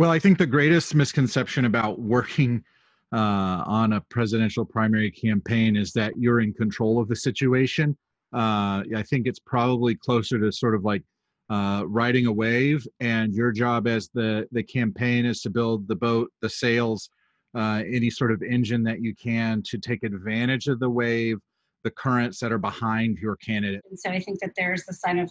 Well, I think the greatest misconception about working on a presidential primary campaign is that you're in control of the situation. I think it's probably closer to sort of like riding a wave, and your job as the campaign is to build the boat, the sails, any sort of engine that you can to take advantage of the wave, the currents that are behind your candidate. And so I think that there's this kind of,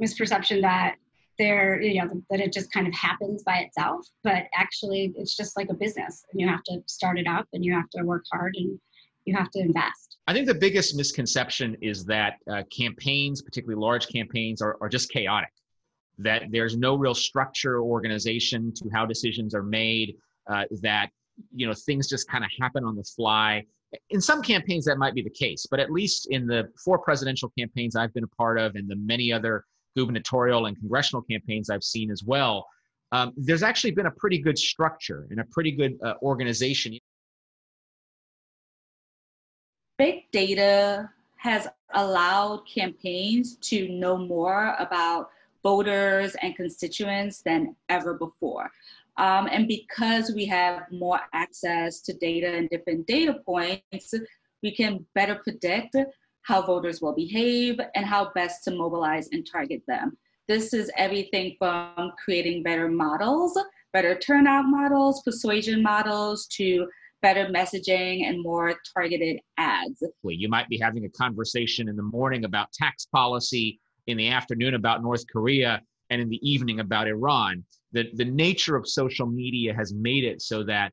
misperception that that it just kind of happens by itself, but actually it's just like a business, and you have to start it up, and you have to work hard, and you have to invest. I think the biggest misconception is that campaigns, particularly large campaigns, are just chaotic, that there's no real structure or organization to how decisions are made, that things just kind of happen on the fly. In some campaigns that might be the case, but at least in the 4 presidential campaigns I've been a part of, and the many other gubernatorial and congressional campaigns I've seen as well, there's actually been a pretty good structure and a pretty good organization. Big data has allowed campaigns to know more about voters and constituents than ever before. And because we have more access to data and different data points, we can better predict how voters will behave and how best to mobilize and target them. This is everything from creating better models, better turnout models, persuasion models, to better messaging and more targeted ads. You might be having a conversation in the morning about tax policy, in the afternoon about North Korea, and in the evening about Iran. The nature of social media has made it so that,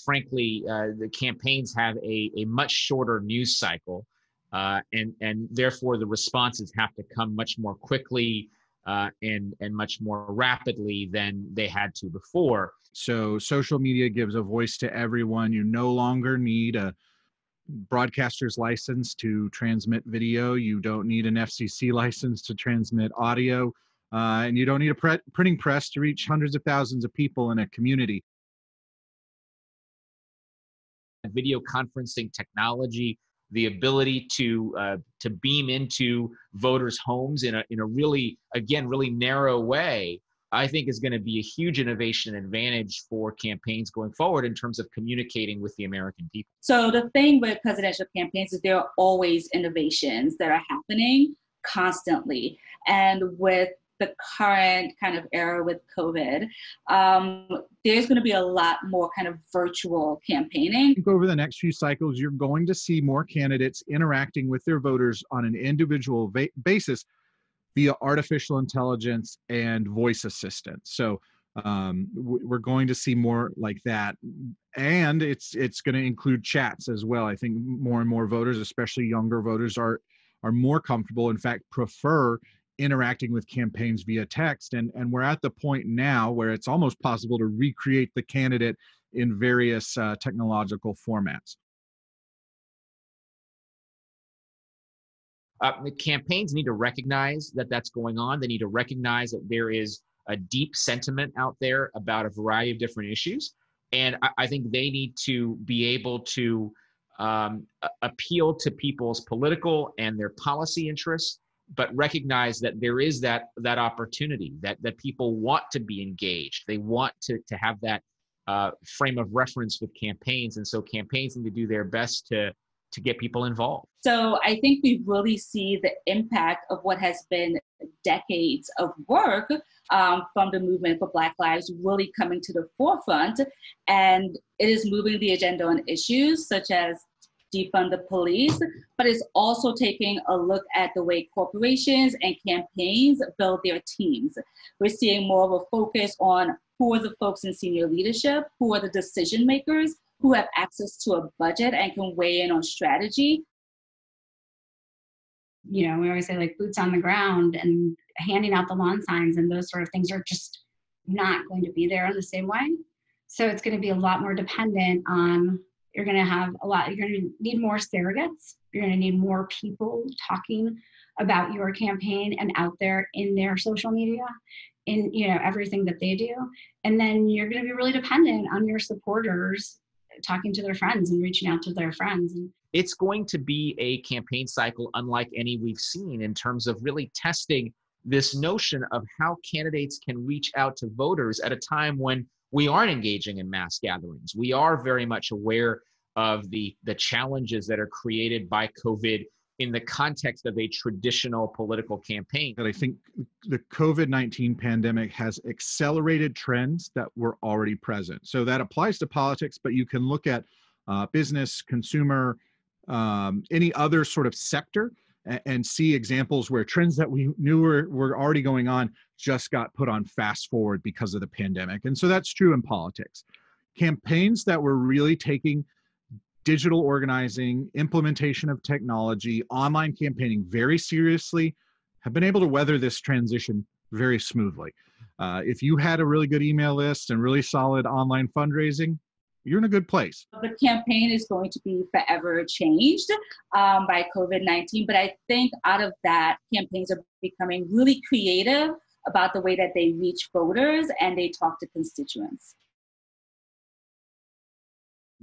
frankly, the campaigns have a much shorter news cycle, and therefore the responses have to come much more quickly and much more rapidly than they had to before. So social media gives a voice to everyone. You no longer need a broadcaster's license to transmit video. You don't need an FCC license to transmit audio. And you don't need a printing press to reach hundreds of thousands of people in a community. Video conferencing technology, the ability to beam into voters' homes in a really narrow way, I think is going to be a huge innovation and advantage for campaigns going forward in terms of communicating with the American people. So the thing with presidential campaigns is there are always innovations that are happening constantly. And with the current kind of era with COVID, there's going to be a lot more kind of virtual campaigning. I think over the next few cycles, you're going to see more candidates interacting with their voters on an individual basis via artificial intelligence and voice assistants. So we're going to see more like that. And it's going to include chats as well. I think more and more voters, especially younger voters, are more comfortable, in fact, prefer interacting with campaigns via text. And we're at the point now where it's almost possible to recreate the candidate in various technological formats. The campaigns need to recognize that that's going on. They need to recognize that there is a deep sentiment out there about a variety of different issues. And I think they need to be able to appeal to people's political and their policy interests, but recognize that there is that opportunity, that people want to be engaged. They want to have that frame of reference with campaigns. And so campaigns need to do their best to get people involved. So I think we really see the impact of what has been decades of work from the movement for Black Lives really coming to the forefront. And it is moving the agenda on issues such as defund the police, but it's also taking a look at the way corporations and campaigns build their teams. We're seeing more of a focus on who are the folks in senior leadership, who are the decision makers, who have access to a budget and can weigh in on strategy. We always say like boots on the ground, and handing out the lawn signs and those sort of things are just not going to be there in the same way. So it's going to be a lot more dependent on, you're going to need more surrogates. You're going to need more people talking about your campaign and out there in their social media, in everything that they do. And then you're going to be really dependent on your supporters talking to their friends and reaching out to their friends. It's going to be a campaign cycle unlike any we've seen in terms of really testing this notion of how candidates can reach out to voters at a time when we aren't engaging in mass gatherings. We are very much aware of the challenges that are created by COVID in the context of a traditional political campaign. That I think the COVID-19 pandemic has accelerated trends that were already present. So that applies to politics, but you can look at business, consumer, any other sort of sector, and see examples where trends that we knew were already going on just got put on fast forward because of the pandemic. And so that's true in politics. Campaigns that were really taking digital organizing, implementation of technology, online campaigning very seriously have been able to weather this transition very smoothly. If you had a really good email list and really solid online fundraising, you're in a good place. The campaign is going to be forever changed by COVID-19, but I think out of that, campaigns are becoming really creative about the way that they reach voters and they talk to constituents.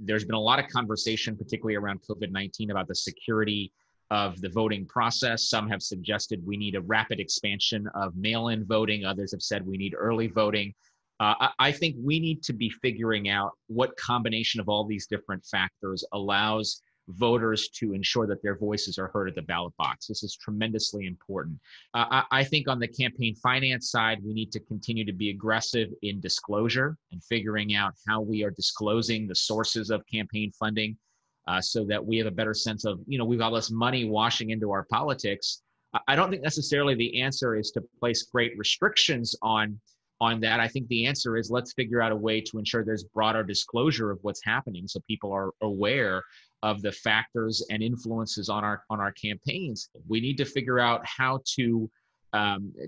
There's been a lot of conversation, particularly around COVID-19, about the security of the voting process. Some have suggested we need a rapid expansion of mail-in voting. Others have said we need early voting. I think we need to be figuring out what combination of all these different factors allows voters to ensure that their voices are heard at the ballot box. This is tremendously important. I think on the campaign finance side, we need to continue to be aggressive in disclosure and figuring out how we are disclosing the sources of campaign funding so that we have a better sense of, we've got all this money washing into our politics. I don't think necessarily the answer is to place great restrictions on that. I think the answer is let's figure out a way to ensure there's broader disclosure of what's happening so people are aware of the factors and influences on our campaigns. We need to figure out how to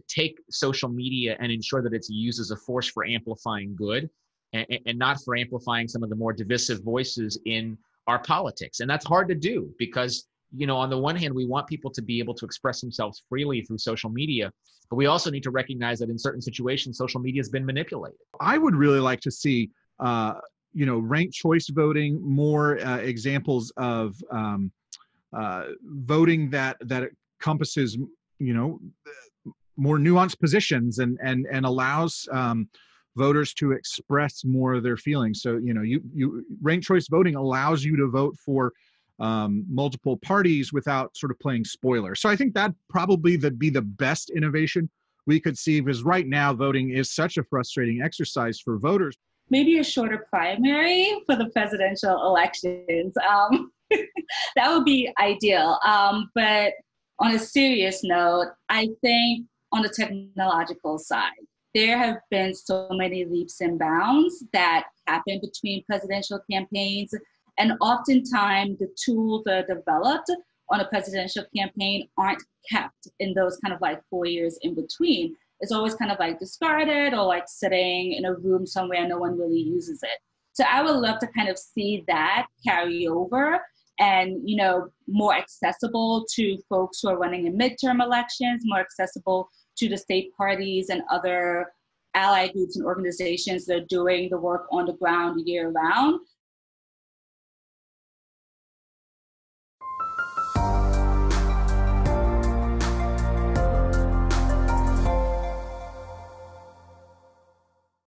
take social media and ensure that it's used as a force for amplifying good and not for amplifying some of the more divisive voices in our politics. And that's hard to do because, on the one hand, we want people to be able to express themselves freely through social media, but we also need to recognize that in certain situations, social media has been manipulated. I would really like to see, ranked choice voting, more examples of voting that encompasses, more nuanced positions and allows voters to express more of their feelings. So, you ranked choice voting allows you to vote for multiple parties without sort of playing spoiler. So I think that probably be the best innovation we could see, because right now voting is such a frustrating exercise for voters. Maybe a shorter primary for the presidential elections. That would be ideal. But on a serious note, I think on the technological side, there have been so many leaps and bounds that happen between presidential campaigns. And oftentimes the tools that are developed on a presidential campaign aren't kept in those kind of like 4 years in between. It's always kind of like discarded or like sitting in a room somewhere no one really uses it. So I would love to kind of see that carry over and, more accessible to folks who are running in midterm elections, more accessible to the state parties and other allied groups and organizations that are doing the work on the ground year round,